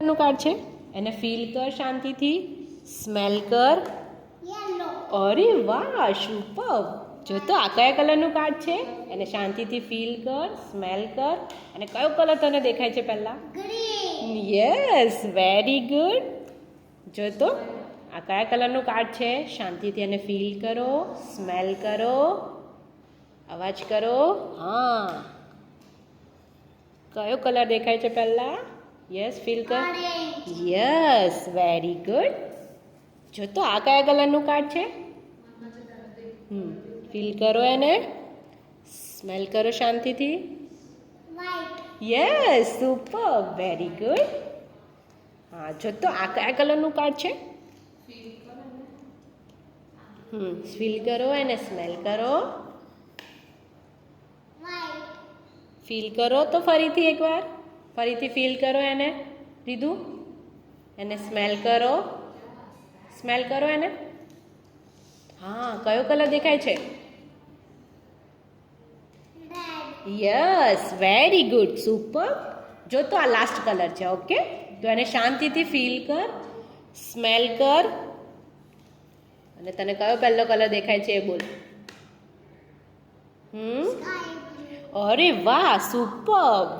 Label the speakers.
Speaker 1: નું કાર્ડ છે એને ફીલ કર શાંતિથી સ્મેલ કર અરે વાહ સુપર જો તો આ કયા કલરનું કાર્ડ છે એને શાંતિથી ફીલ કર સ્મેલ કર અને કયો કલર તને દેખાય છે પહેલા યસ વેરી ગુડ જો તો આ કયા કલરનું કાર્ડ છે શાંતિથી એને ફીલ કરો સ્મેલ કરો અવાજ કરો હા કયો કલર દેખાય છે પહેલા યસ ફીલ કર યસ વેરી ગુડ જો તો આ કયા કલરનું કાર્ડ છે ફીલ કરો એને સ્મેલ કરો શાંતિથી યસ સુપર વેરી ગુડ હા જો તો આ કયા કલરનું કાર્ડ છે ફીલ કરો એને સ્મેલ કરો ફીલ કરો તો ફરીથી એકવાર ફરીથી ફીલ કરો એને લીધું એને સ્મેલ કરો એને હા કયો કલર દેખાય છે યસ વેરી ગુડ સુપર જો તો આ લાસ્ટ કલર છે ઓકે તો એને શાંતિથી ફીલ કર સ્મેલ કર અને તને કયો પહેલો કલર દેખાય છે એ બોલ અરે વાહ સુપર